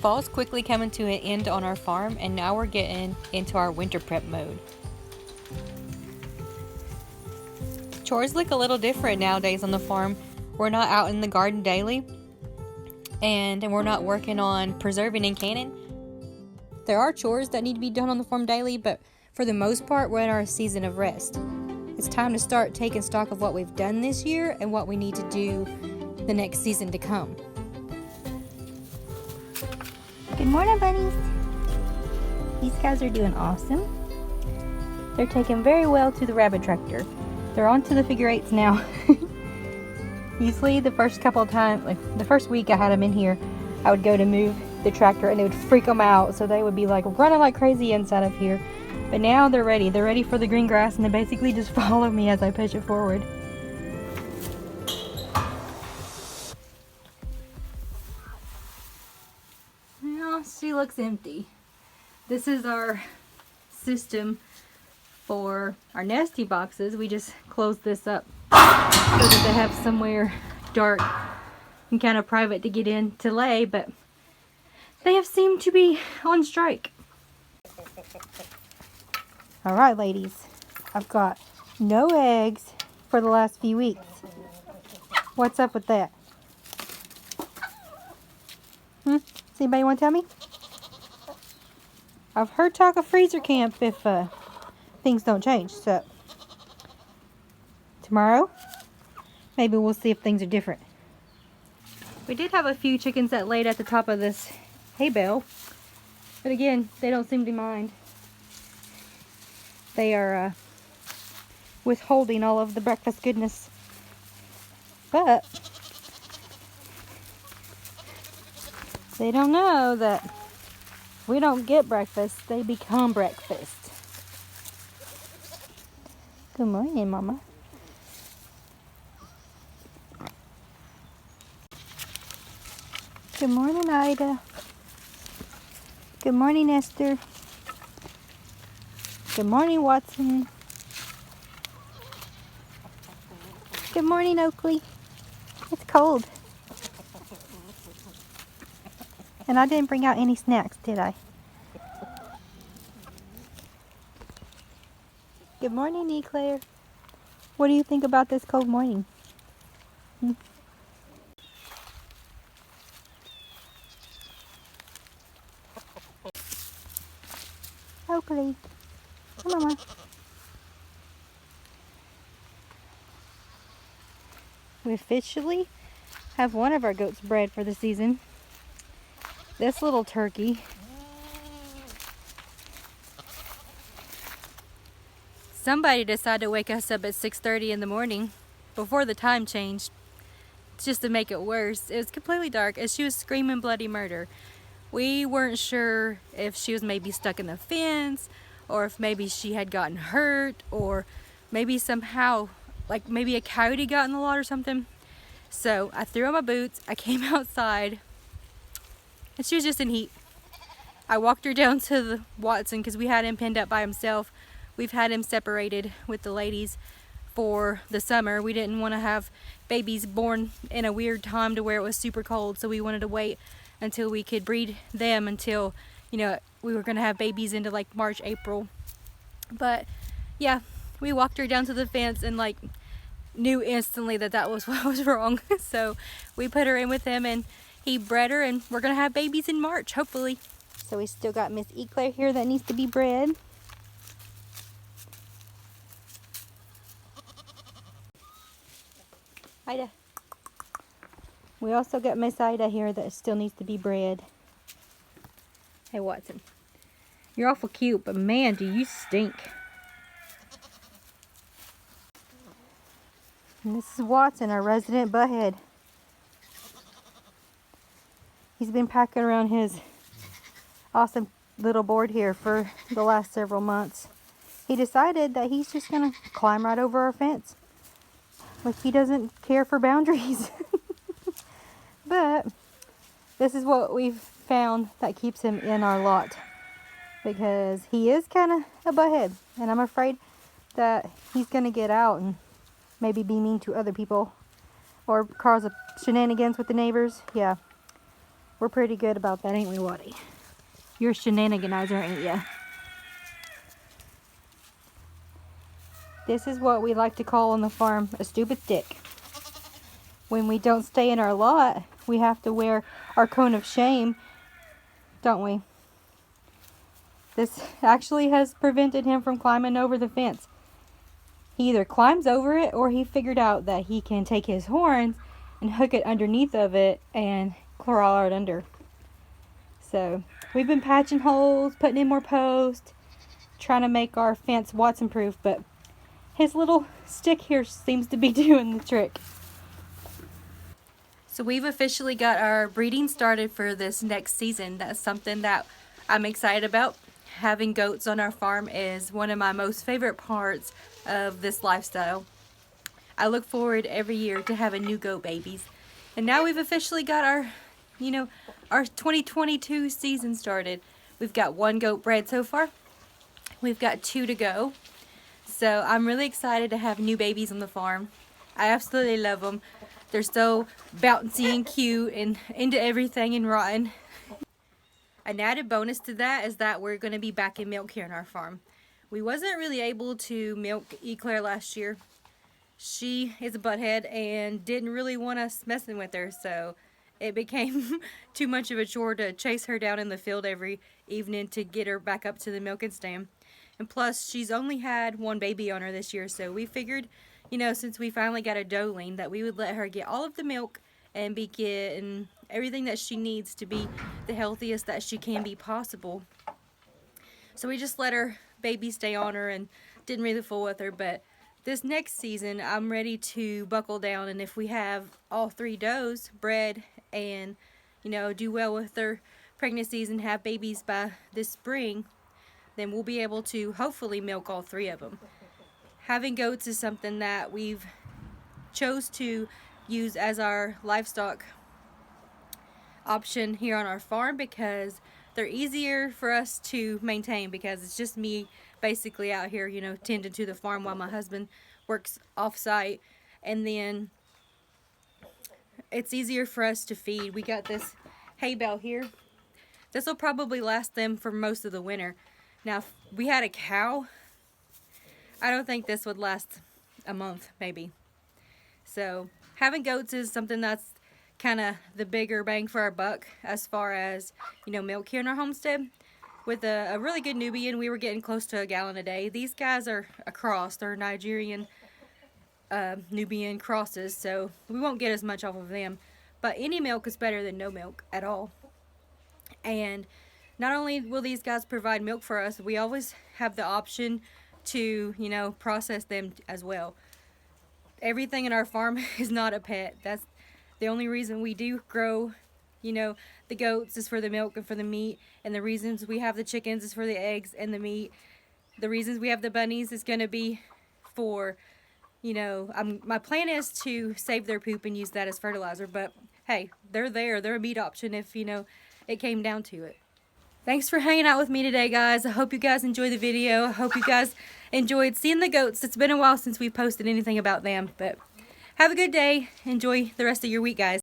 Fall's quickly coming to an end on our farm, and now we're getting into our winter prep mode. Chores look a little different nowadays on the farm. We're not out in the garden daily, and we're not working on preserving and canning. There are chores that need to be done on the farm daily, but for the most part, we're in our season of rest. It's time to start taking stock of what we've done this year and what we need to do the next season to come. Good morning, bunnies. These guys are doing awesome. They're taking very well to the rabbit tractor. They're onto the figure eights now. Usually the first couple of times, like the first week I had them in here, I would go to move the tractor and it would freak them out. So they would be like running like crazy inside of here. But now they're ready. They're ready for the green grass and they basically just follow me as I push it forward. Now she looks empty. This is our system for our nesting boxes. We just closed this up so that they have somewhere dark and kind of private to get in to lay, but they have seemed to be on strike. All right, ladies, I've got no eggs for the last few weeks. What's up with that? Does anybody want to tell me? I've heard talk of freezer camp if things don't change, so tomorrow maybe we'll see if things are different. We did have a few chickens that laid at the top of this hay bale, but again, they don't seem to mind. They are withholding all of the breakfast goodness, but they don't know that if we don't get breakfast, they become breakfast. Good morning, Mama. Good morning, Ida. Good morning, Esther. Good morning, Watson. Good morning, Oakley. It's cold. And I didn't bring out any snacks, did I? Good morning, Eclair. What do you think about this cold morning? Oakley, come on. We officially have one of our goats bred for the season. This little turkey. Somebody decided to wake us up at 6:30 in the morning before the time changed, just to make it worse. It was completely dark and she was screaming bloody murder. We weren't sure if she was maybe stuck in the fence or if maybe she had gotten hurt or maybe somehow, like maybe a coyote got in the lot or something. So I threw on my boots, I came outside, and she was just in heat. I walked her down to the Watson because we had him pinned up by himself. We've had him separated with the ladies for the summer. We didn't want to have babies born in a weird time to where it was super cold, so we wanted to wait until we could breed them until, you know, we were going to have babies into like March, April. But yeah, we walked her down to the fence and like knew instantly that that was what was wrong. So we put her in with him and he bred her and we're going to have babies in March, hopefully. So we still got Miss Eclair here that needs to be bred. Ida. We also got Miss Ida here that still needs to be bred. Hey, Watson. You're awful cute, but man, do you stink. And this is Watson, our resident butthead. He's been packing around his awesome little board here for the last several months. He decided that he's just gonna climb right over our fence. Like he doesn't care for boundaries. But this is what we've found that keeps him in our lot. Because he is kind of a butthead. And I'm afraid that he's going to get out and maybe be mean to other people. Or cause a shenanigans with the neighbors. Yeah. We're pretty good about that, ain't we, Waddy? You're a shenaniganizer, ain't ya? This is what we like to call on the farm a stupid stick. When we don't stay in our lot, we have to wear our cone of shame, don't we? This actually has prevented him from climbing over the fence. He either climbs over it or he figured out that he can take his horns and hook it underneath of it and crawl it under. So we've been patching holes, putting in more posts, trying to make our fence Watson proof, but his little stick here seems to be doing the trick. So we've officially got our breeding started for this next season. That's something that I'm excited about. Having goats on our farm is one of my most favorite parts of this lifestyle. I look forward every year to having new goat babies. And now we've officially got our, our 2022 season started. We've got 1 goat bred so far. We've got 2 to go. So I'm really excited to have new babies on the farm. I absolutely love them. They're so bouncy and cute and into everything and rotten. An added bonus to that is that we're going to be back in milk here on our farm. We wasn't really able to milk Eclair last year. She is a butthead and didn't really want us messing with her, so it became too much of a chore to chase her down in the field every evening to get her back up to the milking stand. And plus, she's only had 1 baby on her this year, so we figured, since we finally got a doeling, that we would let her get all of the milk and be getting everything that she needs to be the healthiest that she can be possible. So we just let her baby stay on her and didn't really fool with her. But this next season, I'm ready to buckle down, and if we have all 3 does bred and, do well with their pregnancies and have babies by this spring, then we'll be able to hopefully milk all 3 of them. Having goats is something that we've chose to use as our livestock option here on our farm because they're easier for us to maintain, because it's just me basically out here, tending to the farm while my husband works off-site. And then it's easier for us to feed. We got this hay bale here. This will probably last them for most of the winter. Now, if we had a cow, I don't think this would last a month, maybe. So having goats is something that's kind of the bigger bang for our buck as far as, milk here in our homestead. With a really good Nubian, we were getting close to 1 gallon a day. These guys are a cross. They're Nigerian Nubian crosses, so we won't get as much off of them. But any milk is better than no milk at all. And not only will these guys provide milk for us, we always have the option to, process them as well. Everything in our farm is not a pet. That's the only reason we do grow, the goats is for the milk and for the meat. And the reasons we have the chickens is for the eggs and the meat. The reasons we have the bunnies is going to be for, my plan is to save their poop and use that as fertilizer. But hey, they're there. They're a meat option if, it came down to it. Thanks for hanging out with me today, guys. I hope you guys enjoyed the video. I hope you guys enjoyed seeing the goats. It's been a while since we've posted anything about them, but have a good day. Enjoy the rest of your week, guys.